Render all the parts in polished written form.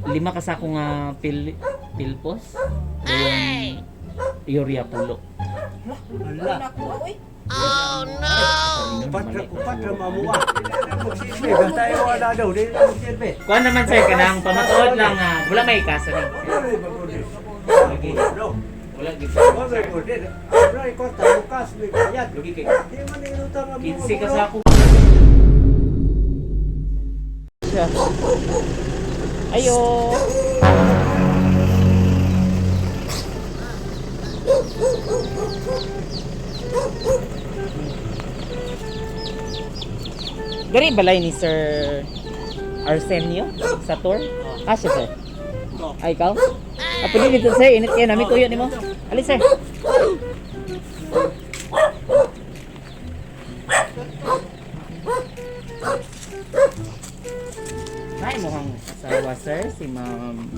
Lima ka sa akong pilpos. Dayon urea pulo. Wala. Oh no! Upat na mamuha. Magsilbi, basta yung wala daw, di na magsilbi. Kuha naman sir, kanang pamatuod lang wala may kaso ni. Lagi. Wala gid. Wala ko ta bukas may kayat. Lagi kay Di man inutang ang 15 ka sa ako. Ayo. Dari balay ni Sir Arsenio sa tour? Ah, siya sir. Ay, ikaw? Apo din dito sir, init yan. Nami kuyo ni mo. Ali sir. Ay, mukhang asawa sir, si Ma'am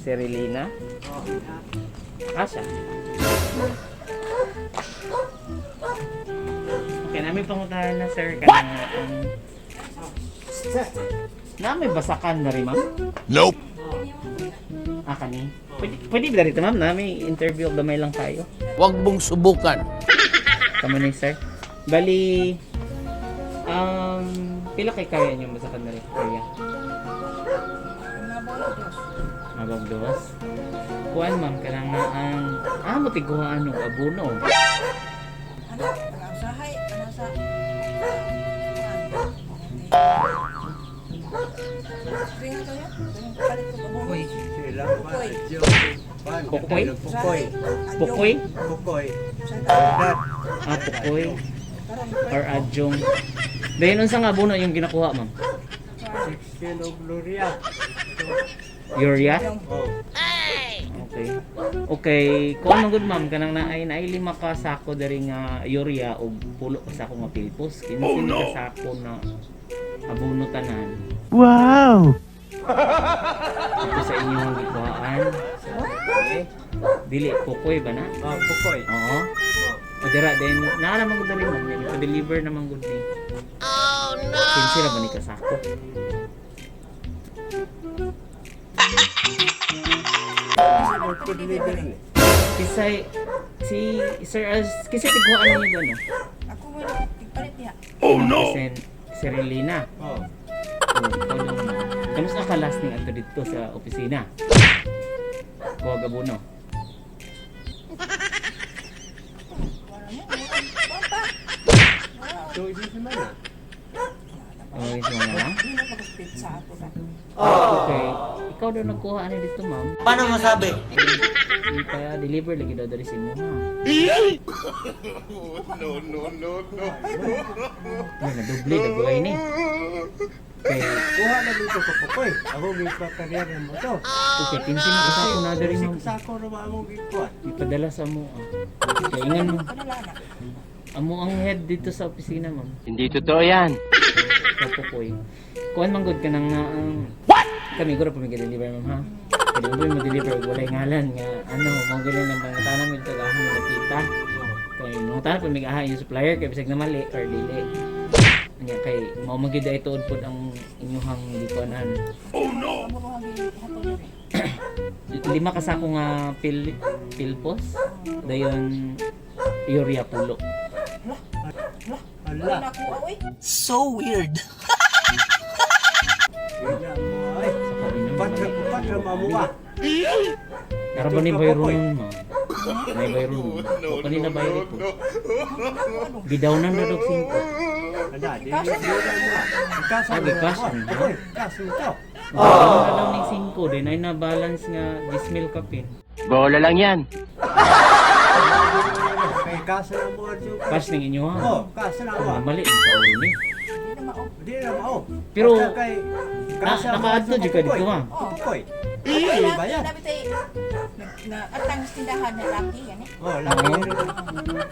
Serilina. Ah, siya. Okay, namin panguntahan na sir kanang na may basakan na rin ma'am? Nope. Ah, kani? Pwede ba dito ma'am? Na may interview of damay lang tayo. Huwag mong subukan. Kamo ni sir. Bali, pila kay kaya niyo basakan na rin? Kaya? Mabag dos. Kuan ma'am, kanang na ang mutiguhaan ng abuno. Uy, sila pa sa Diyo. Pukoy? Pukoy. Pukoy? Pukoy. Ah, pukoy. Or adjong. Dahil unsa nga abuno yung ginakuha ma'am? 16 of Gloria. Urea? Oh. Okay. Okay, kung ano good ma'am, kanang naay 5 ka sako diri nga urea o pulo ka sako nga pilpos. Kinsa ka sako na abuno tanan. Wow! Ito sa inyong gikuhaan. Okay. Dili pukoy ba na? Oh, pukoy. Oo. O dira din naara man gud diri ma'am, i-deliver naman gud ni. Oh no! Kinsa ra ba ni ka sako? Kisay si Sir kasi tiguan niyo doon. Ako mo tigpalit niya. Oh no! Serilina. Oh. Kamusta ka last ning ato dito sa opisina? Kuha gabuno. So, isip semana. Oh, ito na lang. Hindi na mag-split sa ako na. Okay. Ikaw daw nagkuha ani dito, ma'am. Paano masabi? Hindi pa deliver lagi daw dari sa imo, ha. Ay, nadoble na buhay ni. Okay. Kuha na dito sa pukoy. Ako may pakarya ng mo to. Okay, kinsi mo isa ko na dari ma'am. Sako na ba mong gikuha? Ipadala sa mo. Okay, ingan mo. Padala na. Amo ang head dito sa opisina, ma'am. Hindi totoo yan. Sa pukoy. Kuan man gud ka nang kami guro pamig-deliver ma'am ha. Kaya mo mo-deliver walay ngalan nga ano mo galing nang mga tanang mi tagahan mo nakita. Kay mga tanang pamig-ahay yung supplier kay bisag na mali or dili. Anya kay mao magid ay tuod pod ang inyong gikuanan. Oh no. Amo mo hangin hatol diri. 5 ka sako nga pilpos. Dayon urea pulo. Ala. Wala ko oy. So weird. Wala mo ay. Sa kami Upat na mamuha. Pero ba ni bayron mo? May bayron. Kanina bayron po. Bidawnan na dog 5. Ala, di na mo. Kas Ah, gikas mo. Pukoy, kas mo to. Bidawnan na daw ning 5 din ay na balance nga 10 mil kapin. Bola lang yan. Kay kas na mo adyo. Cash ning inyo ha. Oh, kas na mo. Mali sa ulo ni. Hindi na mao. Di na mao. Pero, Basta kay kas na mo nakaadto adyo jud ka pukoy. dito ha. Pukoy. Wala Ay, na bayad. nabi tay na atang tindahan na laki yan eh. Oh, laki.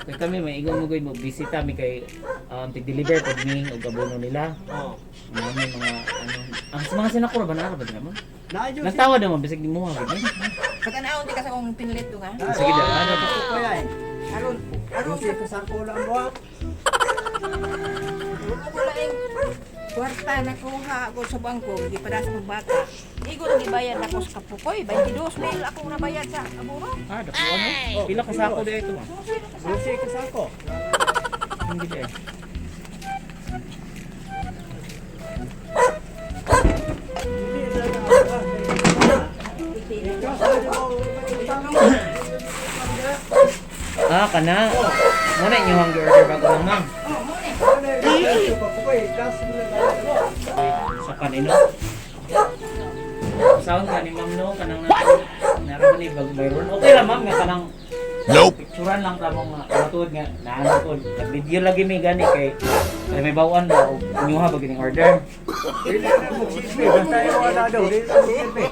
Kay kami may igong mugoy mo bisita mi kay tig-deliver pag mi og abono nila. Oh. Mga mga ano ang sa mga sinakura ba na ba dira mo? Naadyo. Nagtawa daw mo bisag di mo ha. Pagkanaon di ka sa kong pinulit do nga. Sige daw. Ano ba pukoy ay? Aron aron Kasi ko sa kulang mo. wala ing Kwarta na kuha ako sa bangko, di pa na sa bata. Igo na gibayad ako sa kapukoy, 22,000 akong nabayad sa aburo. Dako ano? Pila ka sako dito ma'am? Lucy ka sa ako. Hindi eh. Kana. Muna inyo ang order bago lang ma'am. Sa kanino? Sound ka ni ma'am no? Kanang naraman ni Bayron. Okay lang ma'am, nga kanang picturean lang tamong matuod nga naano ko. Video lagi may gani kay may bawaan ba o inyuha ba gining order?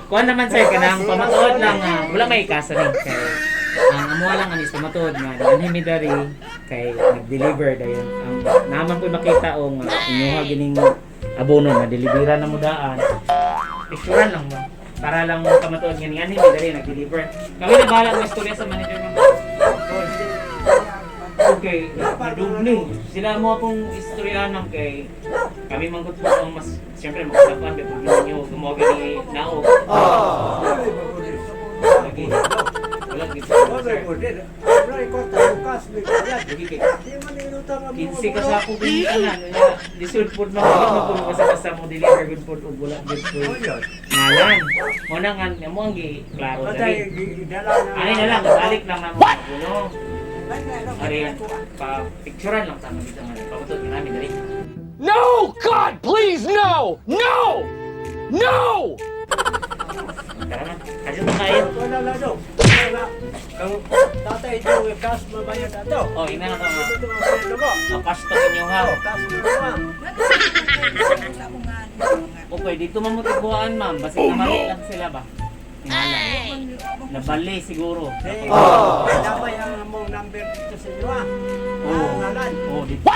Kuha naman sir, kanang pamatuod lang wala may ikasa ni kay ang amuha lang anis pamatuod nga nanhimidari kay nag-deliver dayon. Ang naman ko makita o nga inyuha gining abono na delivera na mo daan. Picturean lang mo. Para lang pamatuod nga ni anhimidari nag-deliver. Kami na bahala ng istorya sa manager mo. Okay, naduble. Sila mo akong istoryahan kay kami manggut po ang mas siyempre magkasapan kay pag ninyo gumawa ni naog. Lagi. Wala gito. Lagi kay 15 ka sa ako binianan na lisod pod mo sa mo deliver good pod ug wala good pod. Ngalan. Mo na nga mo ang klaro dali. Ani na lang balik lang na mo uno. Ari pa picturean lang tama dito nga. Pamatod ka namin dali. No! God, please, no! No! No! Tara na. Kadyo na kayo. Wala na daw. Ang tatay ito, cash mabayad na daw. Oh, ina na ka nga. Ito ang bayad mo. O, cash to inyo ha. Cash mabayad. Sa akong nga. Okay, dito mamutiguan ma'am. Basta namali lang sila ba? Tingala. Nabali siguro. Dabay ang mong number dito sa inyo ah. Oo. Ngalan. Oh, dito.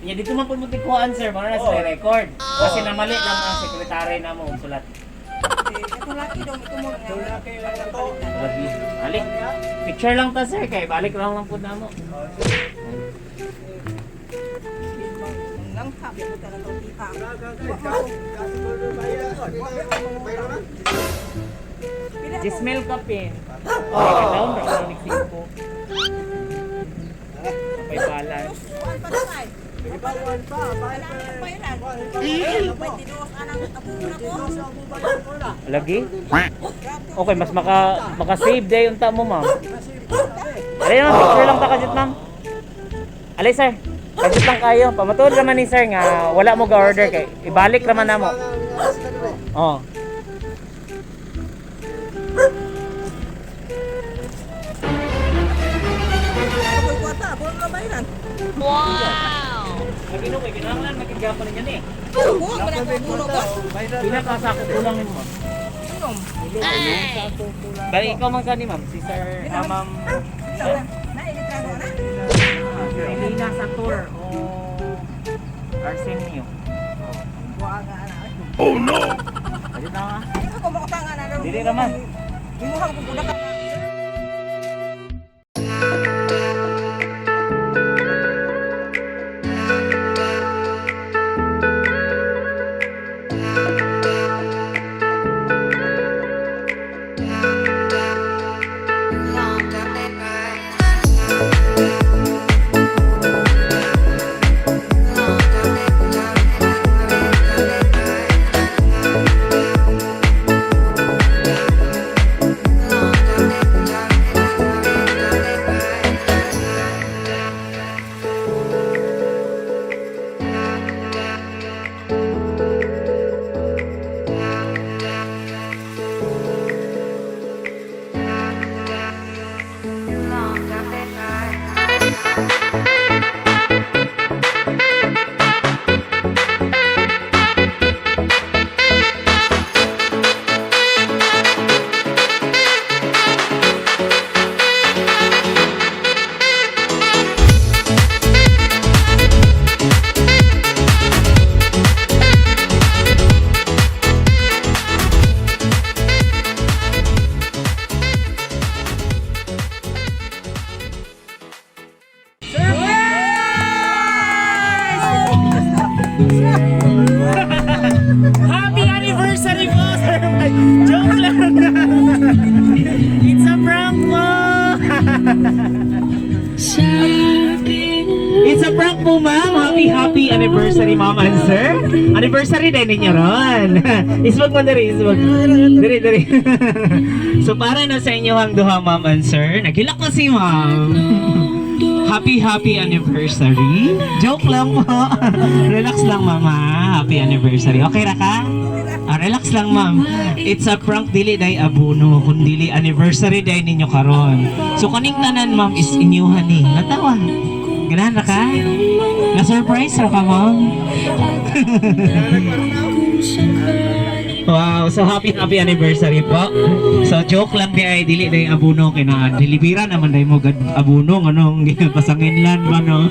Nya dito man po mutiguan sir. Mara na sa record. Kasi namali lang ang sekretary na mo sulat. Ito laki daw, ito mo Ito na kayo lang ako. Lagi. Balik. Picture lang ta sir kay balik lang po na mo. Nang happy ko talaga tita. Jismel Kapin. Down ra ko ni Singko. Kapay balan. Kuan pa tay. Ibawan pa, bayad pa. Pailan. 22 anang aburo ko. Lagi? Okay, mas maka-save day unta mo, ma'am. Alay naman, picture lang ta kadit, ma'am. Alay, sir. Kadit lang kayo. Pamatuod naman ni sir nga wala mo ga-order kay ibalik naman na mo. Oh. Ako kuwata, buwan ka bayaran. Lagi no, kay kinahanglan magigapon niya ni. Buwan ka na puno ko. Pila ka sa ako kulang ni mo, ma'am. Bali ikaw man kani, ma'am. Si sir, ma'am. Nailitan mo na. Elena Sator o Arsenio. Buwan nga ana. Oh no! Kadit na nga. Ako makatangan na. Dili naman. Imuhang ko budak ka. Long Happy anniversary po, Sir Mike! Joke lang! It's a prank po! It's a prank po, ma'am! Happy anniversary, ma'am and sir! Anniversary din ninyo ron! Iswag mo diri, iswag. Diri. So para na sa inyo ang duha, ma'am and sir. Nagilak ko si ma'am. Happy anniversary. Joke lang po. Relax lang, mama. Happy anniversary. Okay ra ka? Relax lang, ma'am. It's a prank, dili day abuno, kundili anniversary day ninyo karon. So kaning tanan, ma'am, is inyuhan ni. Natawa. Ganahan ra ka? Na-surprise ra ka, ma'am? Wow, so happy anniversary po. So joke lang di ay dili day abuno kina delibira naman day mo gad abuno nganong pasanginlan ba no.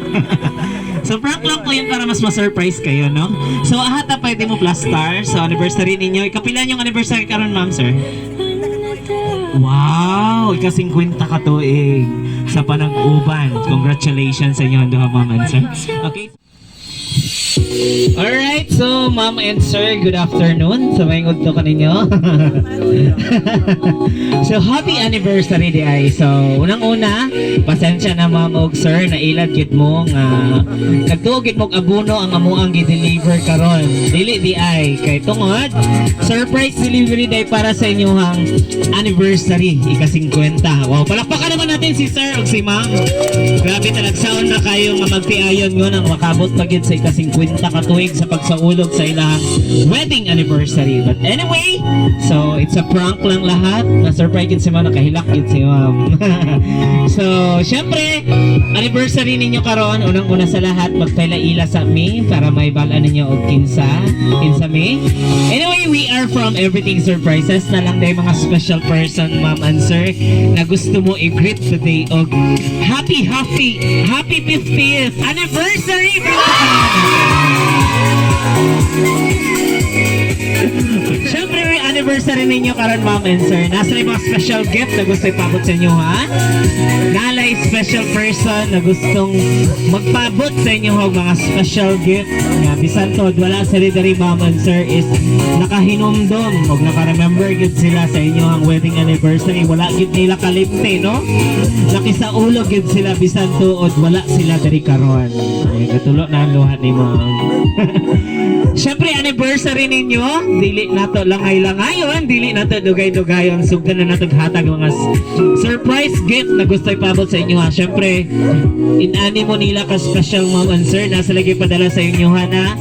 So prank lang po yun para mas ma-surprise kayo, no? So ahata pwede mo plus star. So anniversary ninyo. Ikapilan yung anniversary karon, ma'am, sir? Wow, ika-50 ka tuig sa panag-uban. Congratulations sa inyo duha, ma'am and sir. Okay. Alright, so ma'am and sir, good afternoon. So may ngudto ka ninyo. So happy anniversary di ay. So unang-una, pasensya na ma'am og sir na ilad gid mo nga nagtuog gid mo og abuno ang amuang gi-deliver karon. Dili di ay kay tungod surprise delivery day para sa inyong anniversary ika-50. Wow, palakpakan naman natin si sir og si ma'am. Grabe talagsaon na kayo nga magtiayon ngon ang makabot pagid sa ika-50 katuig sa pagsaulog sa ilang wedding anniversary. But anyway, so it's a prank lang lahat. Na-surprise gid si ma'am, nakahilak gid si ma'am. So, syempre, anniversary ninyo karon, unang-una sa lahat, magpaila-ila sa me para may balaan ninyo og kinsa me. Anyway, we are from Everything Surprises na lang day mga special person, ma'am and sir, na gusto mo i-greet today og happy 50th anniversary! Siyempre may anniversary ninyo karon, ma'am and sir. Nasa yung mga special gift na gusto ipabot sa inyo, ha? Nalay special person na gustong magpabot sa inyo og mga special gift nga bisan tod wala sa diri, ma'am and sir, is nakahinumdom og naka-remember gid sila sa inyo ang wedding anniversary. Wala gid nila kalimte, no? Nakisaulog gid sila bisan tuod wala sila diri karon. Ay gatulo na ang luha ni ma'am. Siyempre, anniversary ninyo, dili nato langay-langayon, dili nato dugay-dugayon, sugdan na nato hatag mga surprise gift na gusto ipabot sa inyo, ha. Siyempre, inani mo nila ka special, ma'am and sir, nasa lagi padala sa inyo, ha, na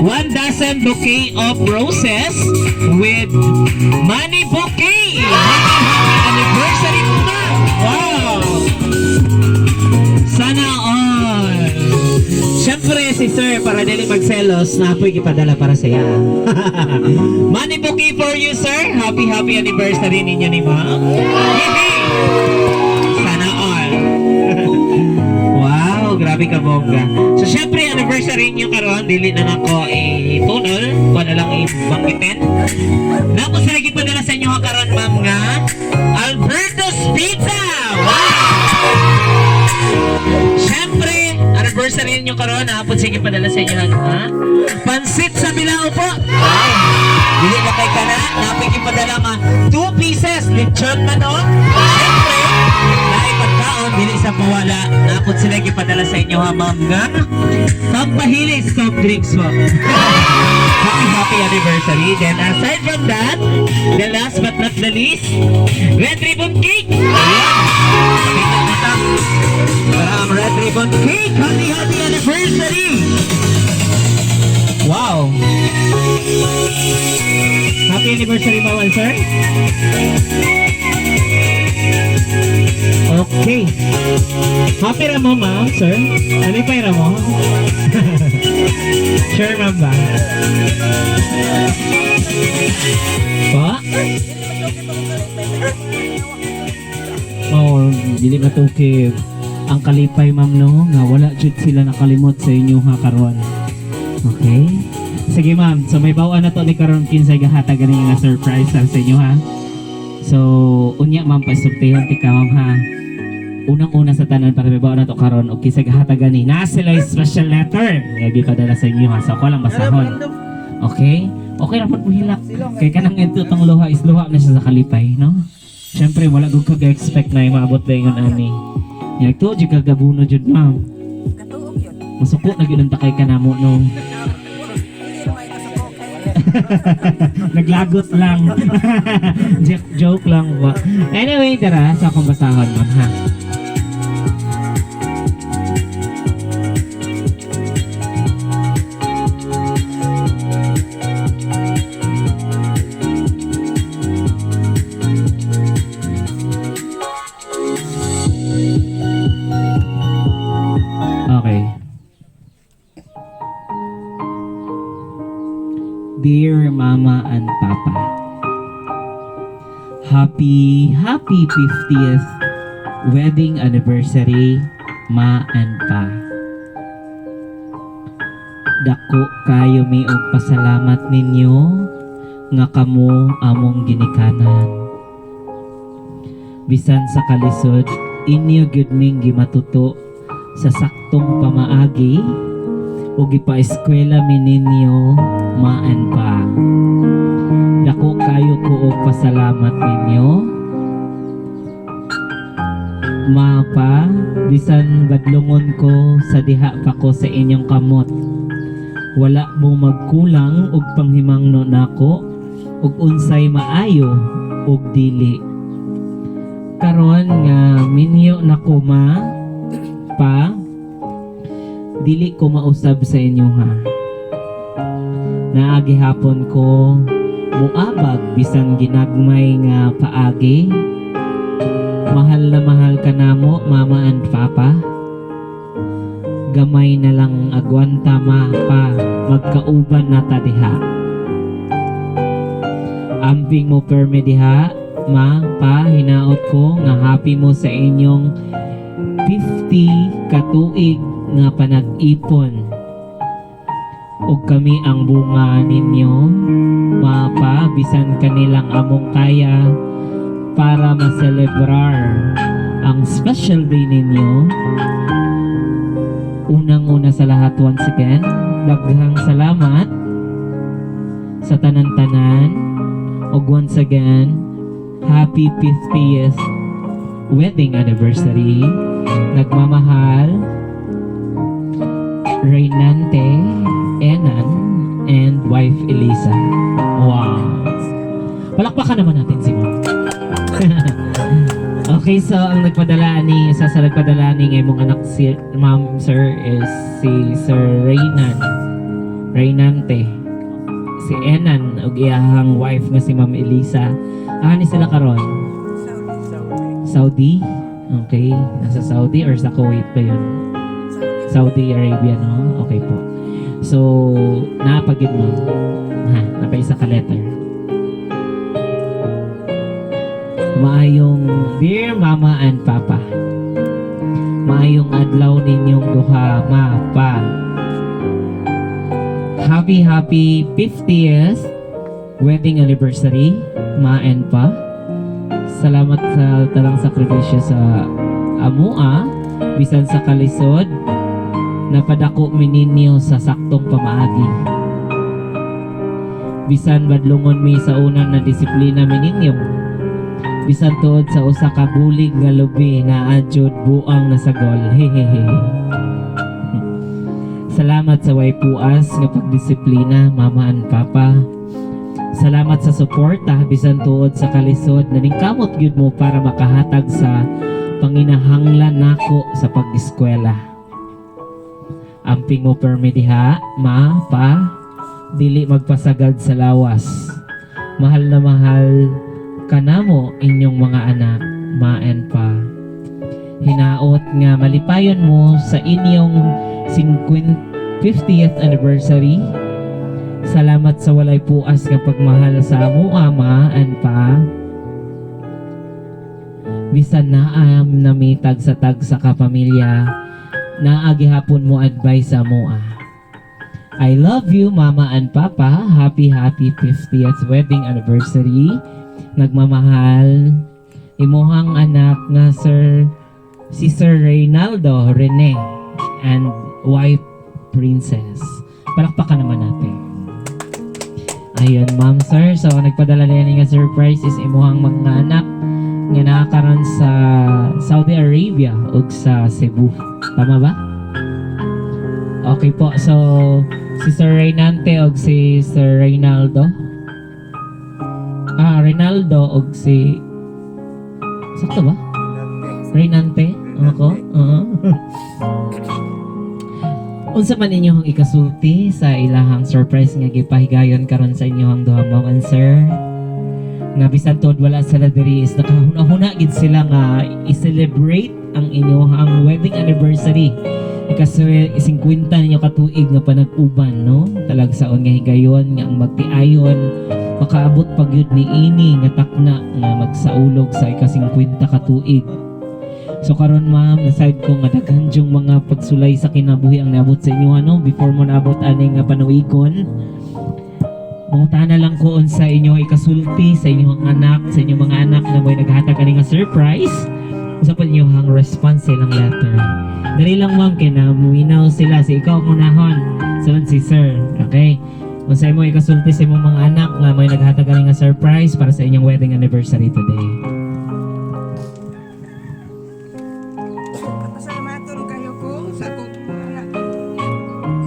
1 dozen bouquet of roses with money bouquet. Happy anniversary po, ma'am. Wow! Sana all. Siyempre si sir, para dili magselos, na apoy ipadala para saya. Money bouquet for you, sir. Happy anniversary ninyo ni ma'am. Sana all. Wow, grabe ka, bongga. So siyempre, anniversary nyo karon, dili na nako itunol, wala lang ibanggitin. Napos na lagi padala sa inyo karon, ma'am, nga Alberto's Pizza. Wow! Siyempre, anniversary ninyo karon, hapon sige padala sa inyo, ha? Pansit sa Bilao po. Wow! Dili na kay kana, napig ipadala nga 2 pieces lechon manok. Siyempre, lahi pagkaon, dili sa pawala. Hapon sila ipadala sa inyo, ha, ma'am, nga pampahilis soft drinks mo. Happy anniversary. Then aside from that, the last but not the least, red ribbon cake. Ayan. Red ribbon cake. Happy anniversary. Wow. Happy anniversary, ma'am and sir. Okay. Happy ra mo, ma'am, sir? Ano pa ra mo? Sure, ma'am ba? Pa? Oh, dili matukib. Ang kalipay, ma'am, no? Nga wala jud sila nakalimot sa inyo, ha, karon. Okay? Sige, ma'am. So may bawaan na to ni karon kinsay gahatag ganing nga surprise sa inyo, ha. So unya, ma'am, pasultihan ti ka, ma'am, ha. Unang-una sa tanan para may bawaan na to karon o kinsay gahatag gani na sila special letter nga gipadala sa inyo, ha. So ako lang basahon. Okay? Okay ra pud mo hilak. Kay kanang ito tong luha is luha na siya sa kalipay, no? Syempre wala gud ka expect na maabot dayon ani. Ya to jud kagabuno jud ma'am. Katuog yun. Masuko na gyud ang takay kanamo no. Hindi naman ito sa kokay. Naglagot lang. Joke lang ba. Anyway, tara sa akong basahon ma'am ha. Okay. Dear Mama and Papa, happy 50th wedding anniversary, Ma and Pa. Dako kayo mi og pasalamat ninyo nga kamo among ginikanan. Bisan sa kalisod, inyo gyud ming gimatuto sa saktong pamaagi ug gipa-eskwela mi ninyo, Ma and Pa. Dako kayo ko og pasalamat ninyo. Ma Pa, bisan badlongon ko sa diha pa ko sa inyong kamot. Wala mo magkulang og panghimangno nako ug unsay maayo ug dili. Karon nga minyo nako Ma, Pa, dili ko mausab sa inyo ha. Naagi hapon ko muabag bisan ginagmay nga paagi. Mahal na mahal ka namo, Mama and Papa. Gamay na lang agwanta, Ma, Pa, magkauban na ta diha. Amping mo perme diha, Ma, Pa, hinaot ko nga happy mo sa inyong 50 katuig nga panag-ipon. Ug kami ang bunga ninyo, Ma, Pa, bisan kanilang among kaya para ma-celebrar ang special day ninyo. Unang-una sa lahat, once again, daghang salamat sa tanan-tanan. ug once again, happy 50th wedding anniversary. Nagmamahal, Reynante, Enan, and wife Elisa. Wow! Palakpakan naman natin si Ma'am. Okay, so ang nagpadala ni, sa nagpadala ni ngayong anak si Ma'am Sir is si Sir Reynante. Si Enan ug iyahang wife nga si Ma'am Elisa. Ani sila karon? Saudi. Okay, nasa Saudi or sa Kuwait pa yun? Saudi Arabia, no? Okay po. So, napagid mo. Ha, napaisa ka letter. Maayong dear Mama and Papa. Maayong adlaw ninyong duha, Ma, Pa. Happy 50th wedding anniversary, Ma and Pa. Salamat sa talang sakripisyo sa amua, bisan sa kalisod, napadako mi ninyo sa saktong pamaagi. Bisan badlungon mi sa unang na disiplina mi ninyo. Bisan tuod sa usa ka bulig nga lubi na adjud buang na sagol. Hehehe. Salamat sa way puas nga pagdisiplina, Mama and Papa. Salamat sa suporta bisan tuod sa kalisod na ningkamot gyud mo para makahatag sa panginahanglan nako sa pag-eskwela. Amping mo permi diha, Ma, Pa, dili magpasagad sa lawas. Mahal na mahal kanamo inyong mga anak, Ma and Pa. Hinaot nga malipayon mo sa inyong 50th anniversary. Salamat sa walay puas nga pagmahal sa amo, Ma and Pa. Bisan naam nami tag sa kapamilya, naagihapon mo advice sa amo. I love you, Mama and Papa. Happy 50th wedding anniversary. Nagmamahal, imuhang anak nga si Sir Reynaldo Rene and wife Princess. Palakpakan naman natin. Ayun, ma'am, sir. So, nagpadala na yan nga surprise is imuhang mga anak nga nakakaroon sa Saudi Arabia o sa Cebu. Tama ba? Okay po. So, si Sir Reynante o si Sir Reynaldo. Reynaldo o si... Sakto ba? Reynante? Ako? Unsa man inyong ikasulti sa ilahang surprise nga gipahigayon karon sa inyong duha ma'am and sir? Nga bisan tod wala sila diri is nakahuna-huna gid sila nga i-celebrate ang inyong wedding anniversary. Ikaswe 50 ninyo katuig nga panag-uban, no? Talagsaon nga higayon nga ang magtiayon makaabot pag yun ni ini nga takna nga magsaulog sa ika-50 katuig. So karon ma'am, naside ko nga daghan yung mga pagsulay sa kinabuhi ang naabot sa inyo ano before mo naabot aning nga panuigon. Mangutahan na lang ko sa inyo ikasulti sa inyong anak, sa inyong mga anak na may naghatag ani nga surprise. Usa pa inyo hang response silang letter. Dali lang ma'am kay na muminaw sila si ikaw unahon. Sunod si sir. Okay? Unsa mo ikasulti sa imong mga anak nga may naghatag ani nga surprise para sa inyong wedding anniversary today. Pasalamatun kayo ko sa akong anak.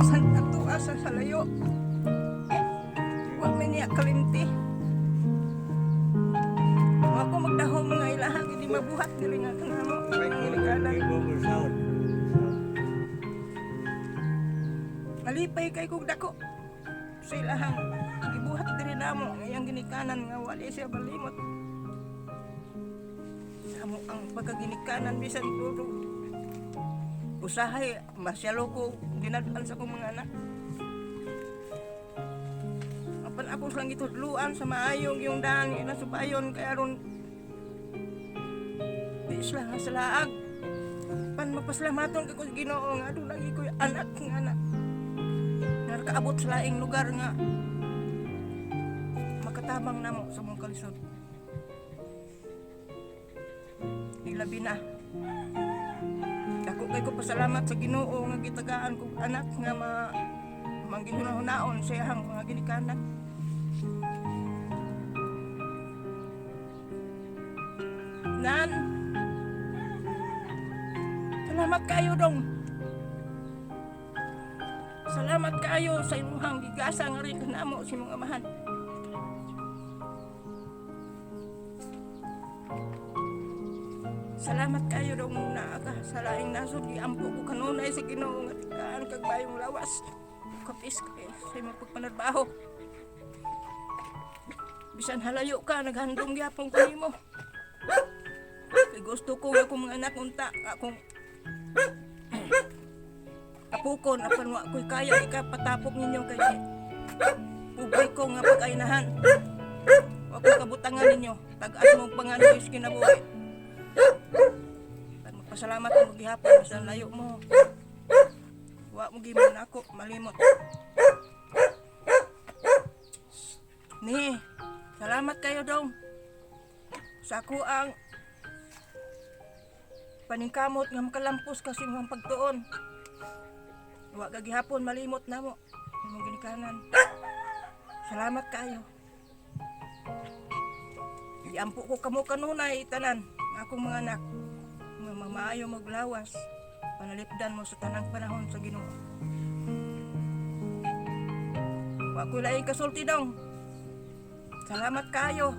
San ato asa sa layo. Wa man niya kalimti. Wa ko magdahom mga ilahang hindi mabuhat dili nga kanamo. Malipay kay kog dako. Sa ilahang gibuhat diri namo ngayang ginikanan nga wali siya balimot. Amo ang pagkaginikanan bisan tulo. Usahay masyalo ko dinadaan sa akong mga anak. Apan ako lang itudluan sa maayong yung daan nga nasubayon kaya ron di sila nga salaag. Pan magpasalamaton ka ko sa Ginoo nga adun lagi ko anak ng anak. Nakaabot sa laing lugar nga makatabang namo sa mong kalisod. Ilabi na. Ako kay ko pasalamat sa Ginoo nga gitagaan kong anak nga mangginhunaon sa iyang mga ginikanan. Nan, salamat kayo dong. Salamat kayo sa inyong gigasa nga rin kanamo sa mga amahan. Salamat kayo dong naaga sa laing nasod giampo ko kanunay sa Ginoo nga tikaan kag bayong lawas. Kapis kay sa imong pagpanarbaho. Bisan halayo ka naghandom gyapon ko nimo. Kay gusto ko nga akong mga anak unta akong apukon apan wa ko'y kaya ikapatapok ninyo kay ugay ko nga pag-ainahan. Wa ko kabutangan ninyo tag-as mong panganuis kinabuhi. Magpasalamat mo gihapon bisan layo mo. Wa mo gimon ako malimot. Ni, salamat kayo dong. Sa ako ang paningkamot nga makalampos kasi mga pagtuon. Wa gagihapon malimot na mo imong ginikanan. Salamat kayo. Iampo ko kamo kanunay tanan akong mga anak. Nga mamaayo maglawas. Panalipdan mo sa tanang panahon sa Ginoo. Wa ko laing kasulti dong. Salamat kayo.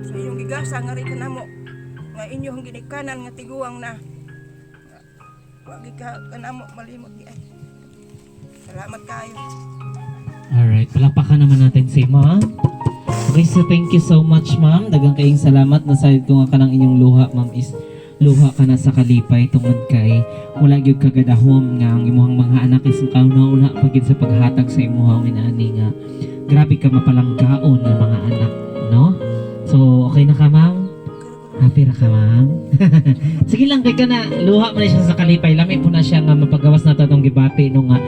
Sa inyong gigasa nga rin kanamo. Nga inyong ginikanan nga tiguang na. Wagi ka kanamo malimot di ay. Salamat kayo. Alright, palakpakan naman natin si ma'am. Okay, so thank you so much ma'am. Dagang kayong salamat na side ko nga kanang inyong luha ma'am is luha ka na sa kalipay tungod kay wala gyud kagadahom nga ang imong mga anak is kauna-una pagid sa paghatag sa imong inani nga grabe ka mapalanggaon ng mga anak, no? So okay na ka ma'am? Happy ra ka ma'am? Sige lang kay ka na luha man siya sa kalipay lami po na siya nga mapagawas na tatong gibati no nga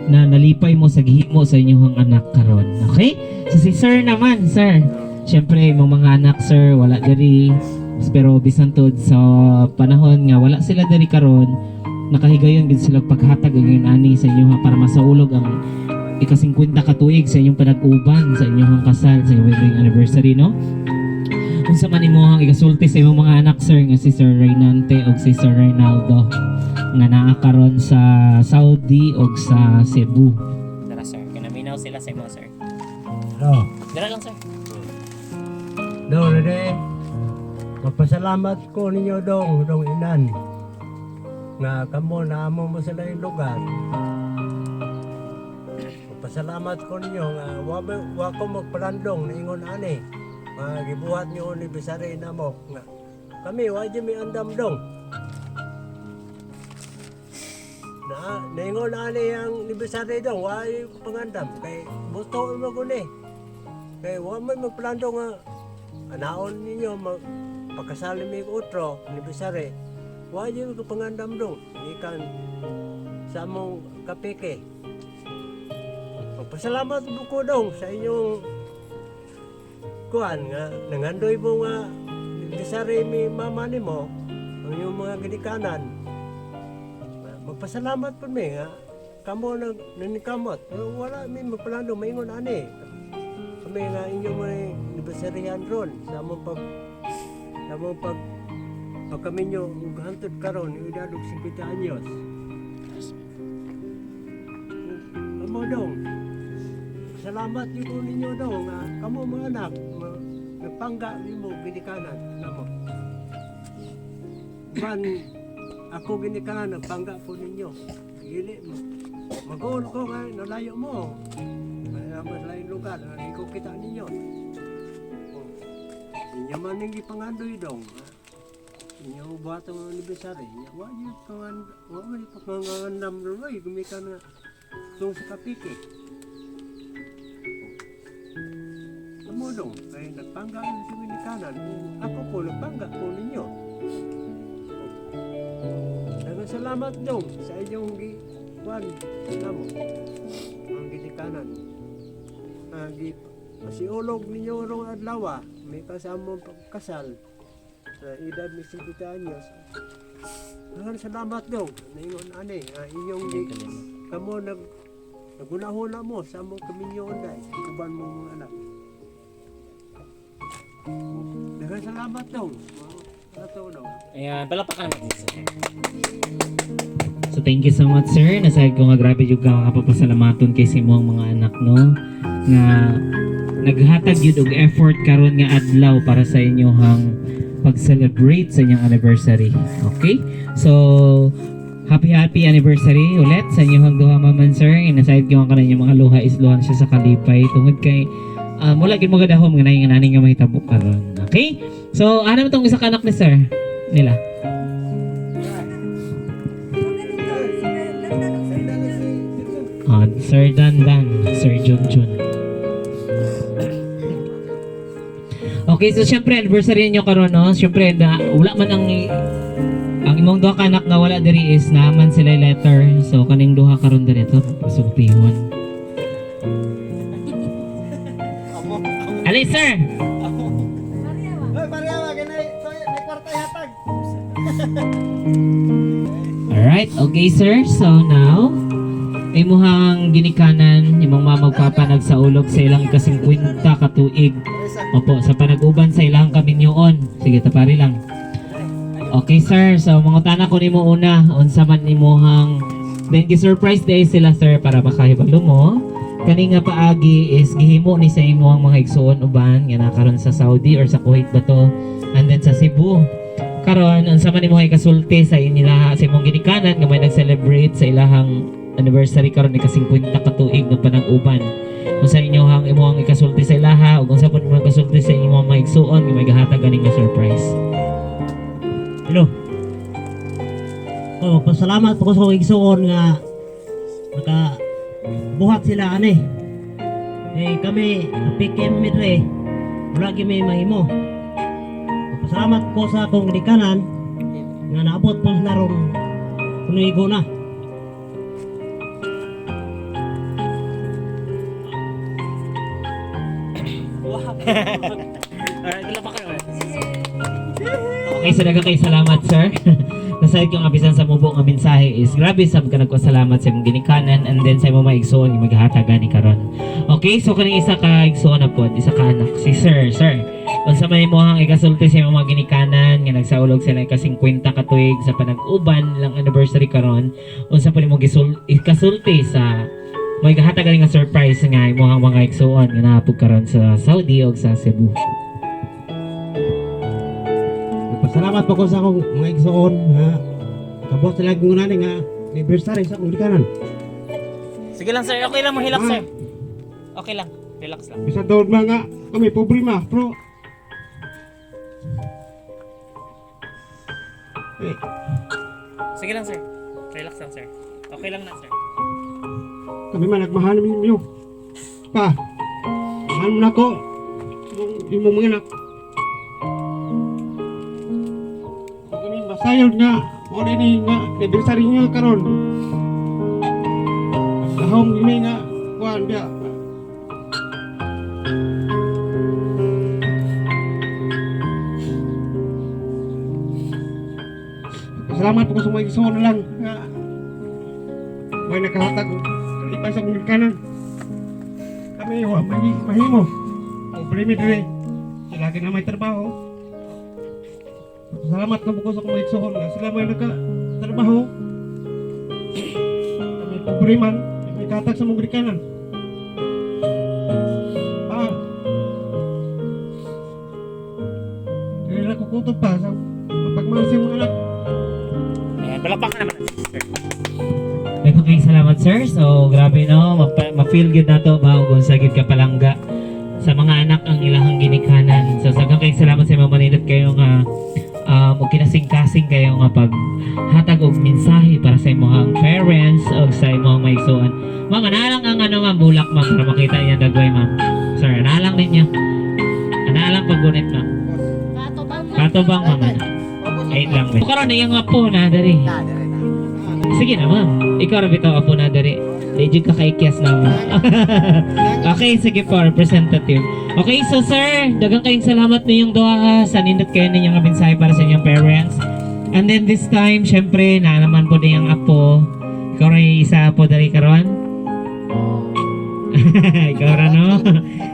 na nalipay mo sa gihimo sa inyong anak karon. Okay? So si sir naman, sir. Syempre imong mga anak sir wala diri pero bisan tod sa panahon nga wala sila diri karon nakahigayon gid sila paghatag ang ani sa inyo para masaulog ang ika-50 ka tuig sa inyong panag-uban, sa inyong kasal, sa inyong wedding anniversary, no? Unsa man imong igasulti sa imong mga anak, sir, nga si Sir Reynante o si Sir Reynaldo nga naa karon sa Saudi o sa Cebu. Tara, sir, kinaminaw sila sa imo, sir. Oh. Dara lang, sir. Dong, Rede. Magpasalamat ko ninyo dong inan. Nga kamo na amo mo sila yung lugar. Magpasalamat ko ninyo nga wa ko magpalandong na ingon ani. Gibuhat niyo ni Bisari na mo nga kami wa di mi andam dong. Naingon ani ang ni Bisari dong wa pangandam kay buto mo guni. Kay wa man magpalandong nga anaon ninyo pagkasali mi utro ni Bisari. Wa di ko pangandam dong. Ikan sa among kapike. Magpasalamat ko dong sa inyong kuan nga nangandoy mo nga Bisari mi mama nimo ang iyong mga ginikanan. Magpasalamat po mi nga kamo nanikamot. Wala mi magpalando maingon ani. Kami nga inyong mga Bisarihan ron sa among pag kami nyo hantod karon edad og 50 anyos. Amo dong. Salamat yun ninyo daw nga kamo mga anak nagpangga mo ginikanan namo. Ban ako ginikanan nagpangga po ninyo. Dili mo. Mag-on ko nga nalayo mo. Mas lain lugar hindi ko kita ninyo. Inyo man ning gipangandoy dong. Inyo bato ni Bisari. Wa yun wa man pangangandam roy gumikan nga tung sa kapike. Mo dong, kaya nagpangga ang siminikanan. Ako po, nagpangga po ninyo. Salamat dong sa inyong giwan namo. Ang ginikanan. Pasiulog ninyo rong adlaw, may kasamong kasal sa edad ni 50 anyos. Salamat dong. Naingon ani, inyong kamo nagunahon mo sa among kaminyon dai, kuban mo mga anak. Daghang salamat dong. Ayan, palapakan natin, sir. So thank you so much, sir. Nasayag ko nga grabe yung kapapasalamaton kay si mo ang mga anak, no? Nga naghatag yun og effort karon nga adlaw para sa inyohang pag-celebrate sa inyong anniversary. Okay? So happy anniversary ulit sa inyong duha maman, sir. Nasayag ko nga kanang mga luha isluhan siya sa kalipay tungod kay mula gid mo gadahom nga nani nga mahitabo karon. Okay? So ano tong isa ka anak ni sir nila? Sir Dan, Sir Junjun. Okay, so syempre anniversary niyo karon, no? Syempre wala man ang imong duha ka anak nga wala diri is naman sila letter. So kaning duha karon diri to pasultihon. Ali sir. Alright, okay sir. So now imuhang ginikanan, imong mamagpapanag sa ulog sa ilang ika-50 ka tuig. Opo, sa panag-uban sa ilang kaminyoon. Sige, tapari lang. Okay, sir. So, mga tanak ko nimo una. Unsa man imuhang then gi-surprise day sila, sir, para makahibalo mo. Kani nga paagi is gihimo ni sa imuhang mga igsuon uban nga nakaron sa Saudi or sa Kuwait ba to. And then sa Cebu. Karon, unsa man imuhang ikasulti sa inila sa imong ginikanan nga may nag-celebrate sa ilahang anniversary karon ni ka-50 ka tuig ng panag-uban. Kung sa inyohang imong ikasulti sa ilaha o kung sa pud imong ikasulti sa imong mga igsuon nga may gahatag ganing nga surprise. Hello. Oh, pasalamat po sa igsuon nga buhat sila ani. Kami pikem midre. Wala gyud may mahimo. Pasalamat ko sa akong ginikanan nga naabot po sila ron kuno na. Okay, so daghang kay salamat, sir. nasayod kong abisan sa mubo nga mensahe is grabe sab ka nagpasalamat sa imong ginikanan and then sa imong maigsoon nga maghatagan ni karon. Okay, so kaning isa ka igsoon na pod, isa ka anak si Sir. Unsa man imong ikasulti sa imong mga ginikanan nga nagsaulog sila ka 50 ka tuig sa panag-uban lang anniversary karon, unsa pa imong ikasulti sa may gahatagan nga surprise nga imong mga igsoon nga naapog karon sa Saudi o sa Cebu. Pasalamat po ko sa akong mga igsoon nga kabot sila kong nga anniversary sa akong likanan. Sige lang sir, okay lang mo hilak sir. Okay lang, relax lang. Bisa daw mga kami problema, bro. Eh, Sige lang sir, relax lang sir. Okay lang na sir. kami man nagmahal ninyo. Pa, mahal mo na ko. Yung mga anak. Kami masayod nga. O rin nga, anniversary nyo karon. Lahom ini nga, kuhan dia. Salamat po sa mga igsoon na lang. Nga, may nakahatag. Kalipay sa mga kanan. Kami, mahimo. Problema dire. Lagi na may trabaho. Salamat na po sa mga igsoon. Sila may nagka-trabaho. Kami problema. May katag sa mga kanan. Kaya na kukutob pa sa pagmahal sa mga anak. Ayan, palakpak ka naman sir. Daghang kayong salamat sir. So grabe no, ma-feel good na to ba kung sa gid ka palangga sa mga anak ang ilahang ginikanan. So daghang kayong salamat sa mga manindot kayo nga og kinasing-kasing kayo nga paghatag og mensahe para sa imong parents o sa imong maigsoon. Ma'am, analang ang ano ma'am bulak ma'am para makita niya dagway ma'am. Sir, analang ninyo. Analang paggunit ma'am. Katobang ma'am. Ayun lang. Karon na yung apo na dari. Sige na ma'am. Ikaw rin bitaw apo na dari. Legit ka kay Kias na mo. Okay, sige po, representative. Okay, so sir, daghang kayong salamat ninyong duha sa nindot kayo ninyong mensahe para sa inyong parents. And then this time, syempre, na naman po ninyong apo. Ikaw rin isa po dari karon. Ikaw rin, no?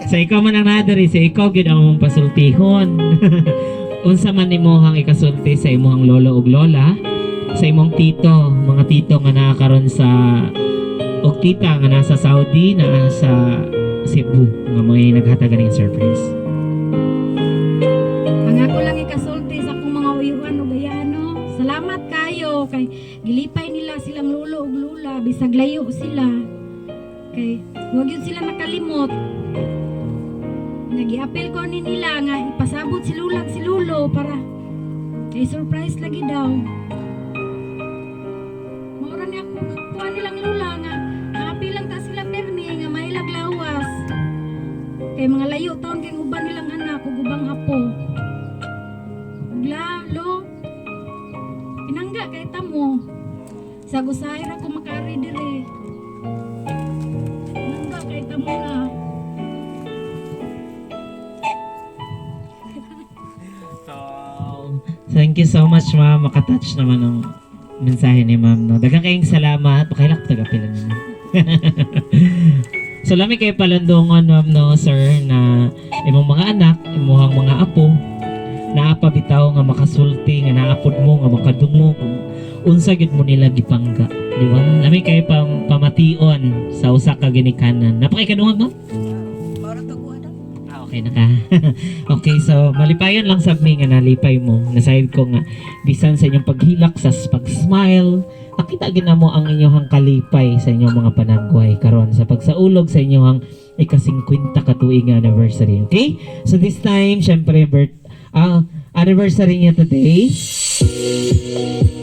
So ikaw man ang nadari, so ikaw gid ang mong pasultihon. Unsa man nimohang ikasulti sa imong lolo ug lola, sa imong tito, mga tito nga nakakaroon sa og tita nga nasa Saudi, na sa Cebu nga may naghatagan ng surprise. Ang ako lang ikasulti sa akong mga uyuan o gayano. Salamat kayo kay gilipay nila silang lolo ug lula bisag layo sila. Kay huwag yun sila nakalimot. Nagi-apel ko ni nila nga ipasabot si lula ug si lulo para kay surprise lagi daw. Maura ni ako kuha nilang lula nga happy lang ta sila permi nga mailag lawas. Kay mga layo taon kay uban nilang anak ug ubang apo. Lalo pinangga kay tamo. Sa gusahay ra ko makari dire. Pinangga kay tamo na. Thank you so much ma'am, makatouch naman ang mensahe ni ma'am, no? Daghang kayong salamat, pakilak tagapilan niyo. So lami kayo palandungan ma'am, no sir, na imong mga anak, imong mga apo naapabitaw nga makasulti nga naapod mo nga makadungmo kung unsa gid mo nila gipangga, di ba? Lami kayo pamation sa usa ka ginikanan. Napakikadungag ma'am? Maura to ko ada. Okay na ka. Okay, so malipayon lang sa mi nga nalipay mo. Nasayod ko nga bisan sa inyong paghilak sa pag-smile, nakita gid mo ang inyong kalipay sa inyong mga panagway karon sa pagsaulog sa inyong ika-50 ka tuig nga anniversary. Okay? So this time, syempre anniversary niya today.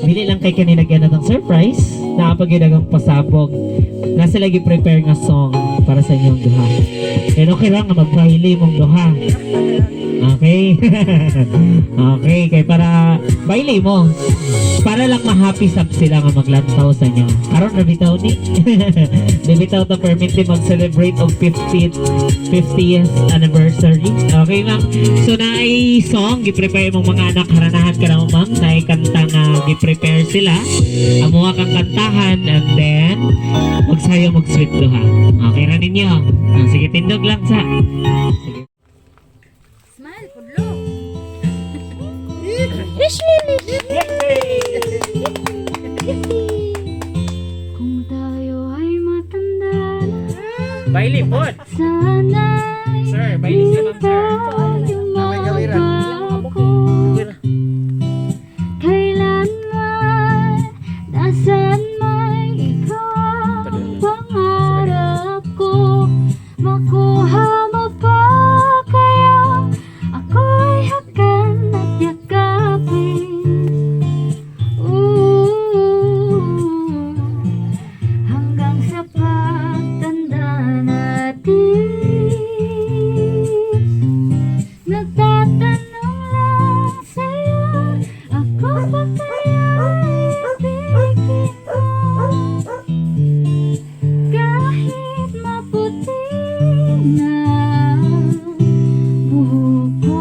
Bili lang kay kanina ganatang surprise na paginagang pasabog. Nasa lagi prepare nga song para sa inyong duha. And okay lang nga magpahili mong duha. Okay. Okay, kay para bailey mo. Para lang ma-happy sila nga maglantaw sa inyo. Aron na bitaw ni. Bitaw ta permit ni mag-celebrate og 50th anniversary. Okay, ma'am. So naay song gi-prepare mong mga anak haranahan ka na ma'am. Naay kanta nga gi-prepare sila. Amo kang kantahan and then magsayo mag-sweet duha. Okay ra ninyo. Sige tindog lang sa. Sige. Smile, pudlo. Kung tayo ay matanda na, Bailey, pod. sana'y Sir, Bailey sila ma'am, sir. tayo magbago. Kailanman, nasaan may ikaw ang pangarap ko. Makuha mo pa kaya ako'y hakan at yakapin. Hanggang sa pagtanda natin, nagtatanong lang sa'yo, ako ba kaya'y ibigin mo? Kahit maputi na buhok ko.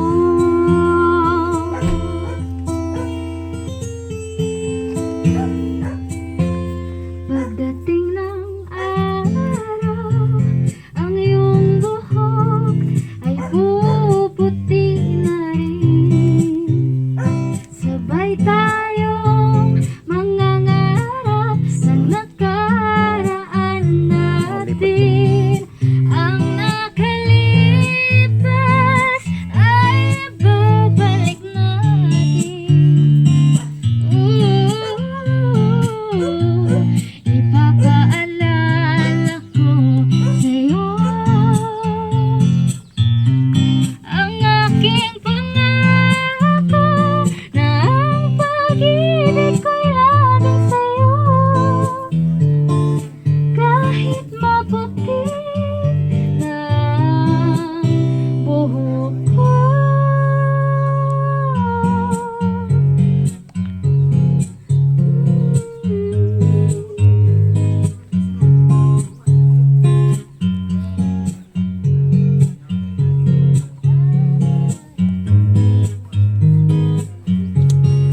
Pagdating ng araw, ang iyong buhok ay puputi na rin. Sabay tayong mangangarap ng nakaraan natin. Ang nakalipas ay babalik natin. Ipapaalala ko sa'yo ang aking pangako na ang pag-ibig ko'y laging sa'yo. Kahit maputi na buhok ko.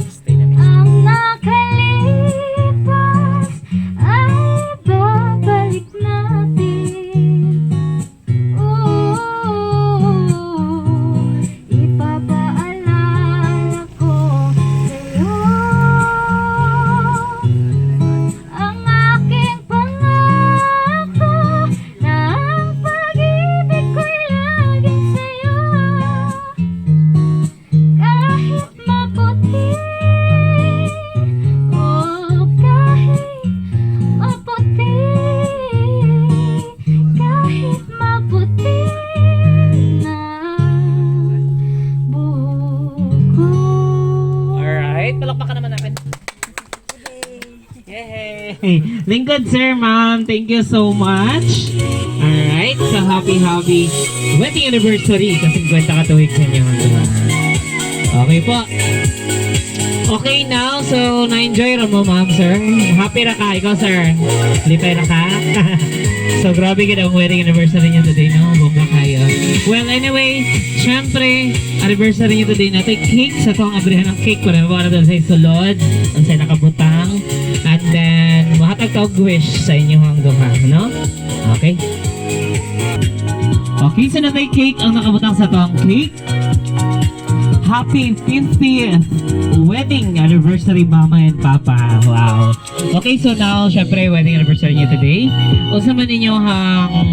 Stay na minsan. Ang nakalipas ay babalik natin. Ipapaalala ko sa'yo ang aking pangako na ang pag-ibig ko'y laging sa'yo. Kahit maputi, kahit maputi, kahit maputi na buhok ko. Alright, palakpakan naman natin. Yay! Lingkod sir, ma'am. Thank you so much. Alright, so happy wedding anniversary. Kasi 50 katuwig sa inyo. Diba? Okay po. Okay now, so na-enjoy ra mo ma'am sir. Happy ra ka, ikaw sir. Lipay ra ka. So grabe gid ang wedding anniversary niyo today, no? Bongga kayo. Well, anyway, syempre, anniversary niyo today na take cake sa tuwang abrihan ng cake ko na mabara doon sa sulod, ang sa nakabutang, and then mahatag ka og wish sa inyong duha, no? Okay? Okay, so na take cake ang nakabutang sa tuwang cake. Happy 50th wedding anniversary, Mama and Papa. Wow. Okay, so now, syempre, wedding anniversary niyo today. Usa man ninyo ang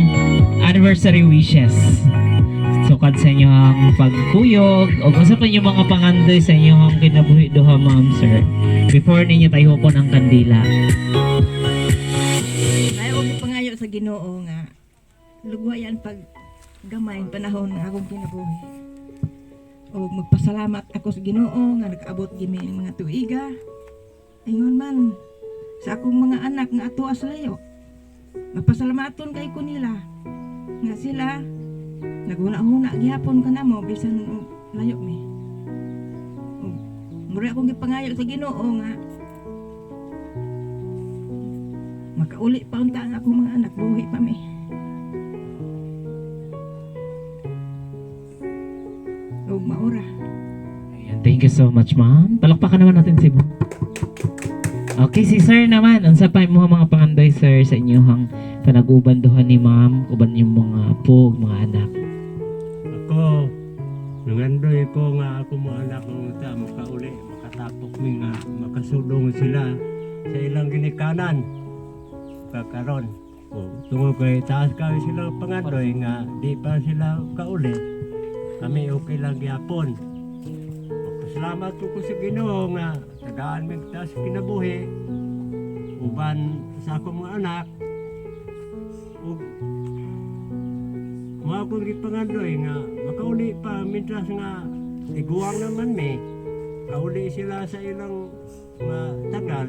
anniversary wishes. So, kad sa inyo ang pagkuyog, o kung sa pa yung mga pangandoy sa inyo ang kinabuhi duha, ma'am, sir. Before ninyo tayo po ng kandila. Ay, ako pangayo sa Ginoo nga. Lugwayan pag gamay panahon ng akong kinabuhi. O magpasalamat ako sa Ginoo nga nakaabot gimi ang mga tuiga. Ingon man sa akong mga anak nga ato sa layo. Mapasalamaton kay ko nila nga sila naguna-huna gihapon ka namo bisan layo mi. Mura akong gipangayo sa Ginoo nga makauli pa unta ang akong mga anak, buhi pa mi. O maura. Ayan, thank you so much, ma'am. Palakpakan naman natin si ma'am. Okay, si sir naman. Ang sapay mo mga pangandoy, sir, sa inyong panag-ubanduhan ni ma'am, uban yung mga apo, mga anak. Ako, nangandoy ko nga ako mga anak ng ta makauli, makatapok mi nga makasudong sila sa ilang ginikanan. Kakaron. O, tungo kay taas kami sila pangandoy nga di pa sila kauli. Kami okay lang gyapon. Salamat ko sa Ginoo nga tagaan mi taas kinabuhi. Uban sa akong mga anak. Ug mga akong gipangandoy nga makauli pa mintras nga iguang naman mi. Kauli sila sa ilang mga tagal.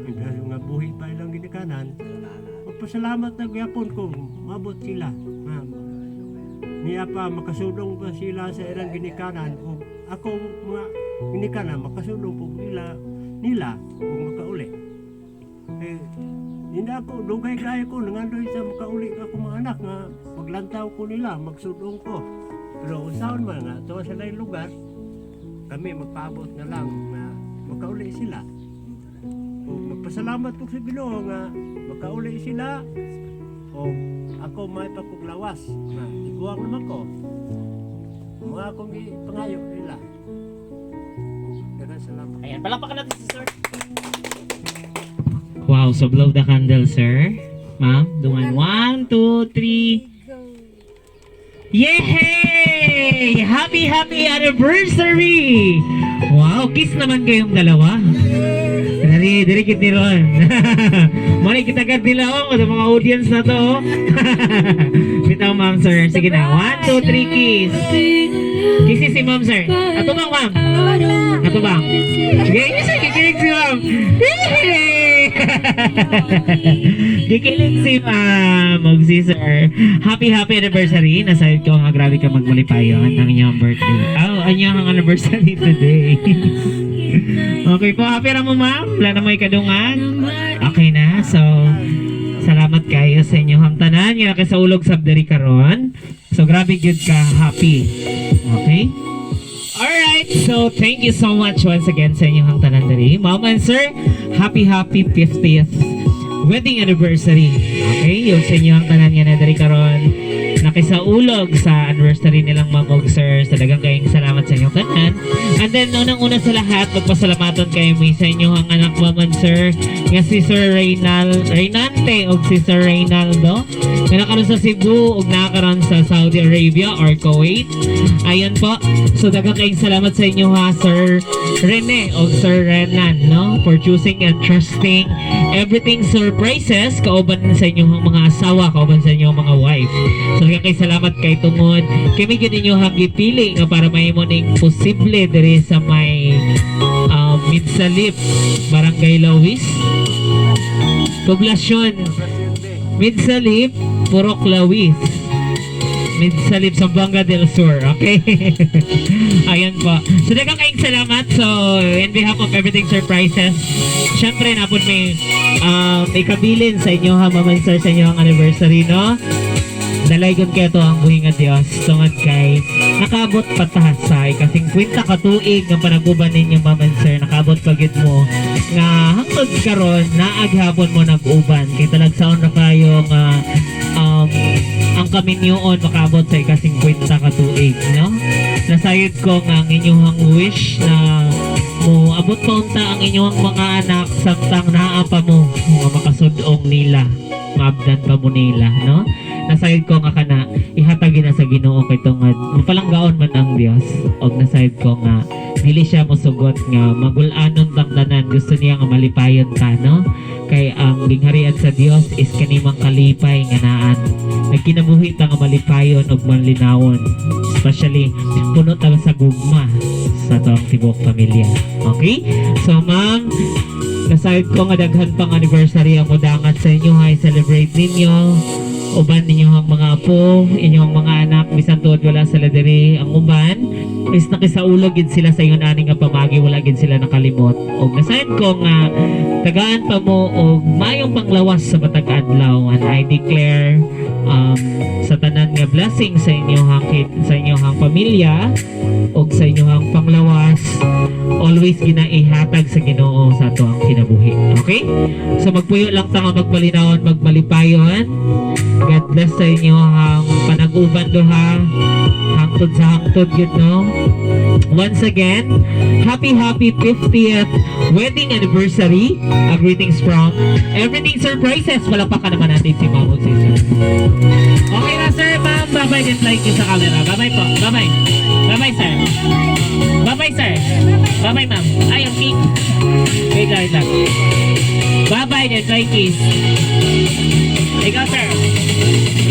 Mintras nga buhi pa ilang ginikanan. Magpasalamat na gyapon ko mabot sila. Niya pa makasudong pa sila sa ilang ginikanan ug ako mga ginikanan makasudong po nila ug makauli. Hindi ako dugay kaya ko nangandoy sa makauli ako mga anak nga maglantaw ko nila magsudong ko. Pero usaon man nga tuwa sa lain lugar kami magpaabot na lang na makauli sila. Ug magpasalamat ko sa Ginoo nga makauli sila o ako may pagkuglawas na iguang naman ko mga akong pangayo nila. Daghang salamat. Ayan, palakpakan natin si sir. Wow, so blow the candle, sir. Ma'am, dungan. 1, 2, 3. Yay! Happy anniversary! Wow, kiss naman kayong dalawa. Dari kit ni Ron. Mali kita agad nila sa mga audience na to. Bitaw ma'am sir. Sige na. 1, 2, 3 kiss. Kisses si ma'am sir. Ato bang ma'am? Ato bang? Sige, kikilig si ma'am. Kikilig si ma'am. Og si sir. Happy anniversary. Nasayad ko nga grabe ka magmalipayon ng inyong birthday. Oh, inyong anniversary today. Okay po, happy ra mo ma'am? Wala na mo ikadungan? Okay na, so salamat kayo sa inyong tanan. Nga sa ulog sabdari karon. So grabe good ka, happy. Okay? Alright, so thank you so much once again sa inyong tanan dari. Ma'am and sir, happy 50th wedding anniversary. Okay, yung sa inyong tanan nga na dari karon nakisaulog sa anniversary nilang mamog sir. Sa dagang kayong salamat sa inyong tanan. And then unang-una sa lahat, magpasalamaton kayo mi sa inyong anak maman sir nga si Sir Reynante o si Sir Reynaldo nga nakaroon sa Cebu o nakaroon sa Saudi Arabia or Kuwait. Ayun po. So dagang kayong salamat sa inyo ha Sir Rene o Sir Renan, no, for choosing and trusting everything surprises kauban sa inyong mga asawa, kauban sa inyong mga wife. So kay salamat kay tungod kami gid ninyo hagipili nga para mahimo ning posible diri sa may Midsalip, Barangay Lawis, poblasyon Midsalip, Purok Lawis, Midsalip, Zamboanga del Sur. Okay. Ayan po. So daghang kayong salamat. So in behalf of Everything Surprises, syempre na po may ikabilin sa inyo ha maman sir sa inyong anniversary, no? Dalaygon kayo to ang buhi nga Dios tungod kay nakabot patahas sa kasing 50 ka tuig nga panaguban ninyo maman sir, nakabot pagid mo nga hangtod karon naaghapon mo nag-uban kay talagsaon na kayo nga ang kaminyoon makabot sa kasing 50 ka tuig, no? Nasayod ko nga ang inyong wish na mo abot pa unta ang inyong mga anak samtang naa pa mo mga makasudong nila, maabdan pa mo nila, no? Nasayod ko nga kana ihatag na sa Ginoo kay tungod mapalanggaon man ang Dios og nasayod ko nga dili siya mosugot nga magul-anon tangtanan, gusto niya nga malipayon ta, no? Kay ang gingharian sa Dios is kanimang kalipay nga naan nagkinabuhi ta nga malipayon og manlinawon, especially puno ta sa gugma sa toong tibuok pamilya. Okay, so ma'am, nasayod ko nga daghan pang anniversary ang mudangat sa inyo ha, celebrate ninyo uban ninyong mga apo, inyong mga anak, bisan tuod wala sa ladiri ang uban, is nakisaulog gid sila sa ingon ani nga pamagi, wala gid sila nakalimot. Og nasayon ko nga tagaan pa mo og mayong panglawas sa matag adlaw, and I declare sa tanan nga blessing sa inyong pamilya og sa inyong panglawas, always ginaihatag sa Ginoo sa ato ang kinabuhi. Okay? So magpuyo lang ta nga magpalinawon, magmalipayon. God bless sa inyo ang panag-uban duha hangtod sa hangtod yun, no? Once again, happy 50th wedding anniversary. Greetings from Everything Surprises. Palakpakan naman natin si Ma'am si Sir. Okay na, sir, ma'am. Bye-bye. Just like you sa camera. Bye-bye po. Bye-bye. Bye-bye, sir. Bye-bye, sir. Bye-bye, ma'am. Ay, ang cake. Wait lang. Bye-bye. Just like kiss. Ikaw, sir.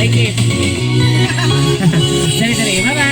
Like kiss. Sorry. Bye-bye.